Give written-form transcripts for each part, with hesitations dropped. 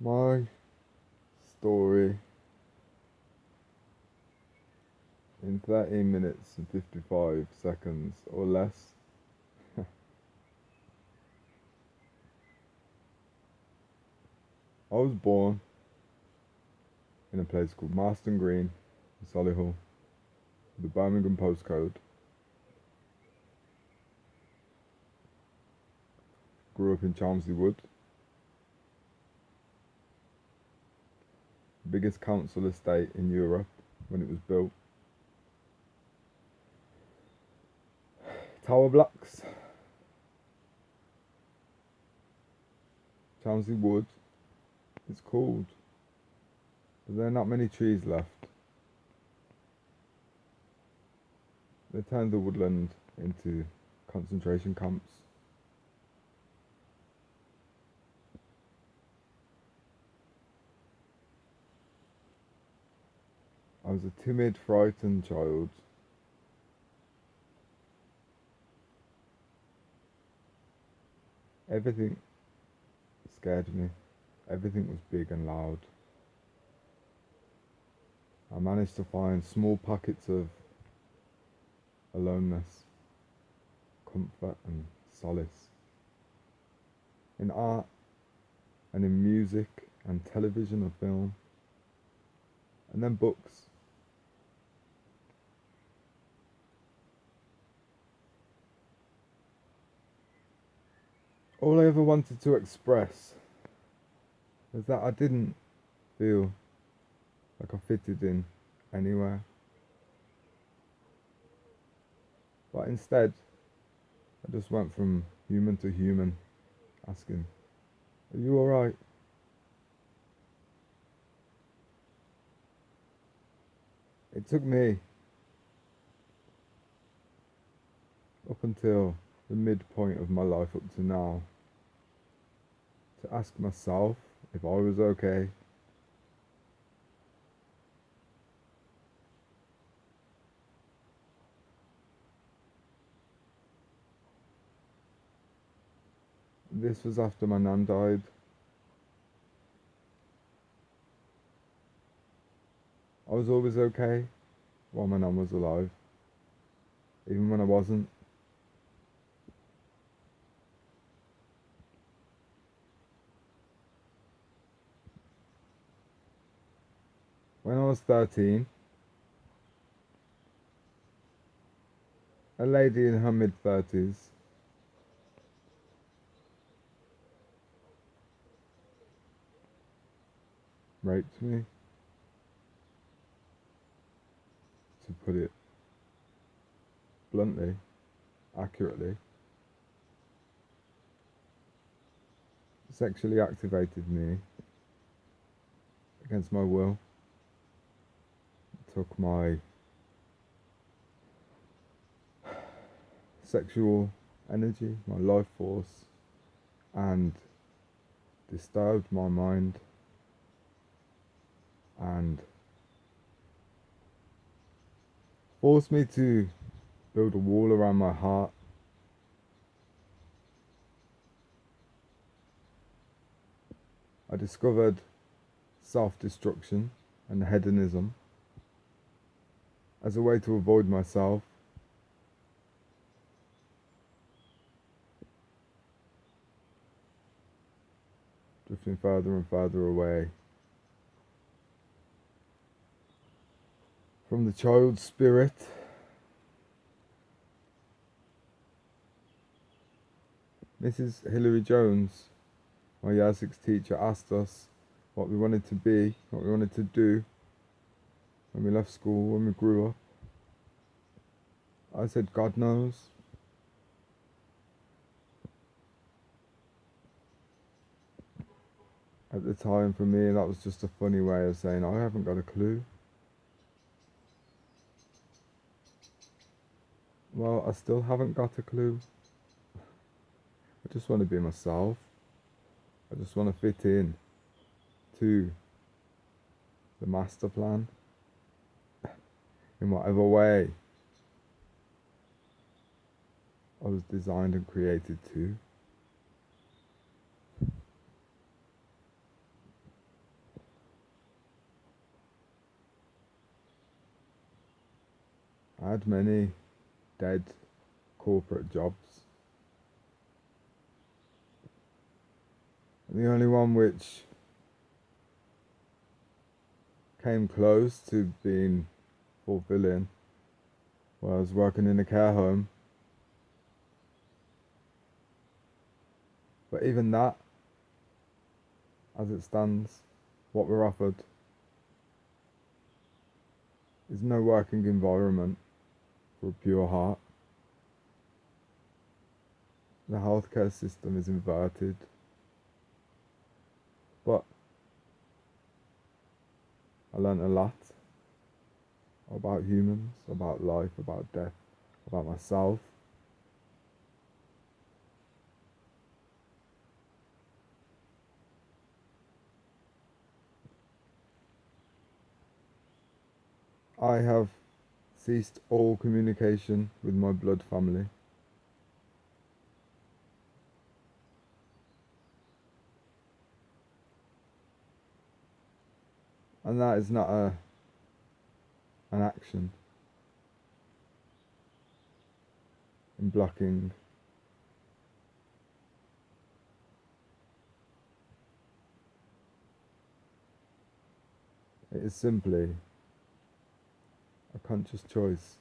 My story in 13 minutes and 55 seconds or less. I was born in a place called Marston Green in Solihull, the Birmingham postcode. Grew up in Chelmsley Wood, the biggest council estate in Europe when it was built. Tower blocks, Chelmsley Wood, it's called, but there are not many trees left. They turned the woodland into concentration camps. I was a timid, frightened child. Everything scared me. Everything was big and loud. I managed to find small pockets of aloneness, comfort and solace in art and in music and television and film, and then books. All I ever wanted to express was that I didn't feel like I fitted in anywhere. But instead, I just went from human to human, asking, "Are you alright?" It took me up until the midpoint of my life up to now to ask myself if I was okay. This was after my nan died. I was always okay while my nan was alive, even when I wasn't. When I was 13, a lady in her mid-30s raped me, to put it bluntly, accurately. Sexually activated me against my will. Took my sexual energy, my life force, and disturbed my mind and forced me to build a wall around my heart. I discovered self-destruction and hedonism as a way to avoid myself. Drifting further and further away from the child spirit. Mrs. Hilary Jones, my Year 6 teacher, asked us what we wanted to be, what we wanted to do when we left school, when we grew up. I said, God knows. At the time, for me, that was just a funny way of saying, I haven't got a clue. Well, I still haven't got a clue. I just want to be myself. I just want to fit in to the master plan in whatever way I was designed and created to. I had many dead corporate jobs. The only one which came close to being fulfilling was working in a care home. But even that, as it stands, what we're offered is no working environment for a pure heart. The healthcare system is inverted. But I learnt a lot about humans, about life, about death, about myself. I have ceased all communication with my blood family. And that is not an action in blocking it is simply a conscious choice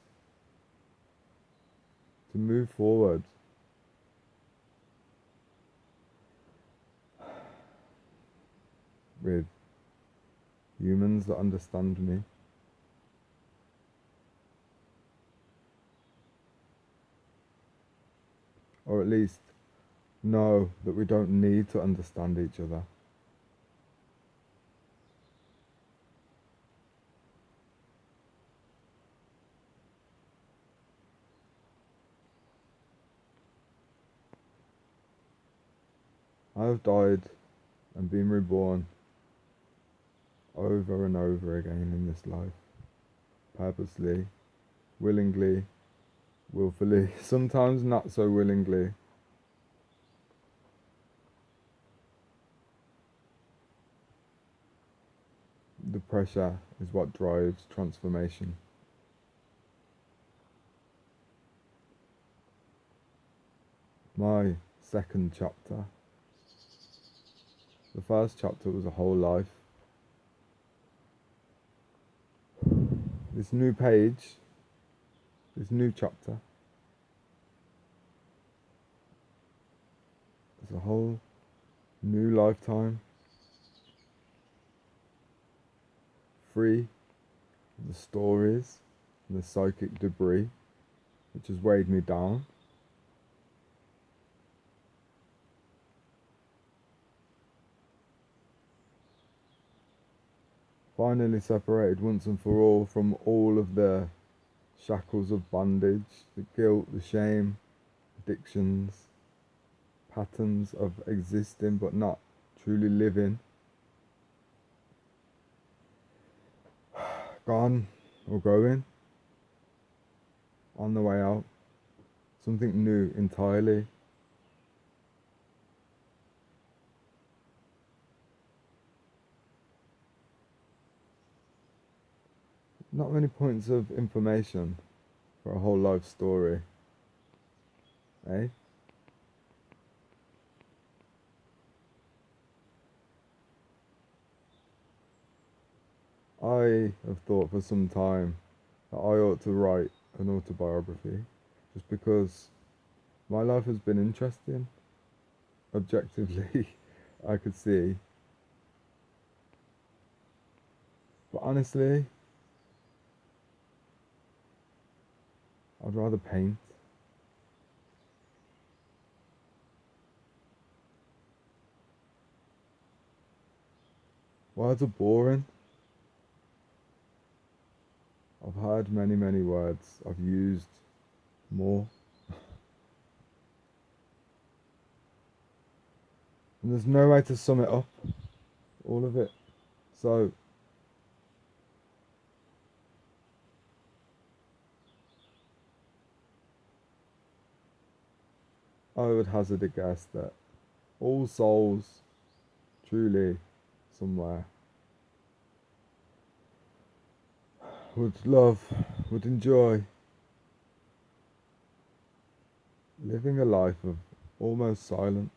to move forward with humans that understand me. Or at least know that we don't need to understand each other. I have died and been reborn over and over again in this life, purposely, willingly, willfully, sometimes not so willingly. The pressure is what drives transformation. My second chapter. The first chapter was a whole life. This new page, this new chapter, is a whole new lifetime. Free of the stories and the psychic debris which has weighed me down. Finally separated once and for all from all of the shackles of bondage, the guilt, the shame, addictions, patterns of existing but not truly living. Gone or going, on the way out, something new entirely. Not many points of information for a whole life story, eh? I have thought for some time that I ought to write an autobiography just because my life has been interesting. Objectively, I could see. But honestly, I'd rather paint. Words are boring. I've heard many, many words. I've used more. And there's no way to sum it up, all of it. So, I would hazard a guess that all souls truly somewhere would love, would enjoy living a life of almost silence.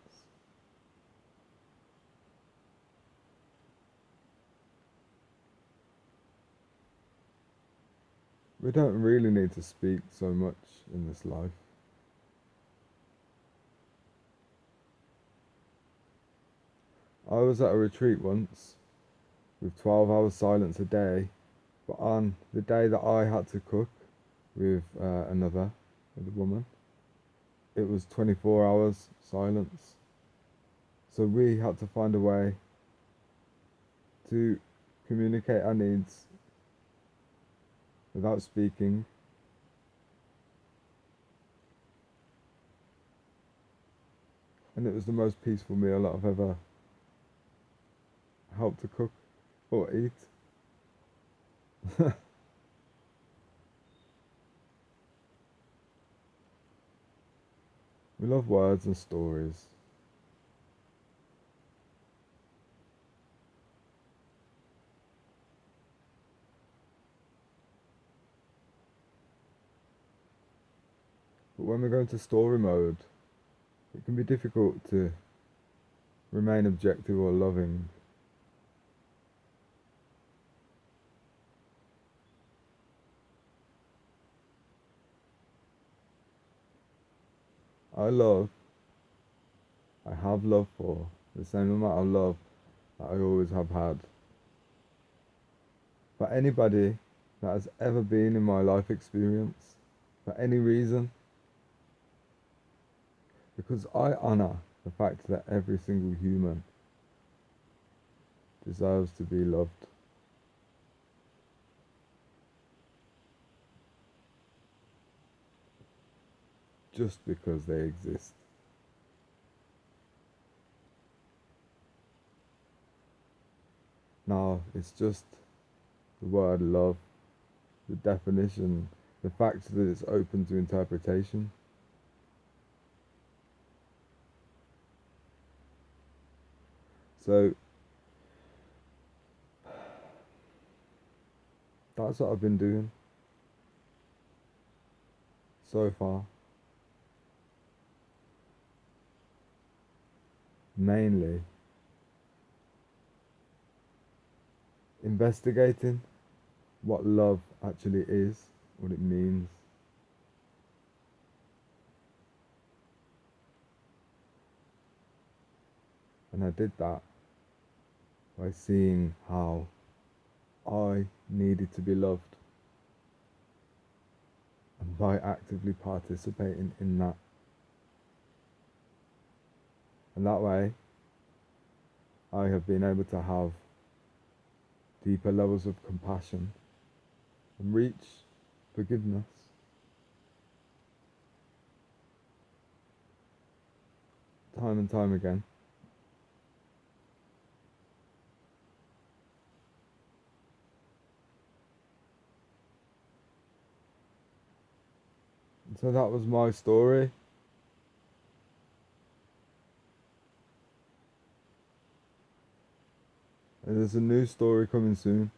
We don't really need to speak so much in this life. I was at a retreat once with 12 hours silence a day, but on the day that I had to cook with with a woman, it was 24 hours silence. So we had to find a way to communicate our needs without speaking. And it was the most peaceful meal that I've ever helped to cook or eat. We love words and stories. But when we go into story mode, it can be difficult to remain objective or loving. I love, I have love for the same amount of love that I always have had. For anybody that has ever been in my life experience, for any reason, because I honour the fact that every single human deserves to be loved. Just because they exist. Now, it's just the word love, the definition, the fact that it's open to interpretation. So, that's what I've been doing so far. Mainly investigating what love actually is, what it means. And I did that by seeing how I needed to be loved and by actively participating in that. And that way, I have been able to have deeper levels of compassion and reach forgiveness. Time and time again. So that was my story. And there's a new story coming soon.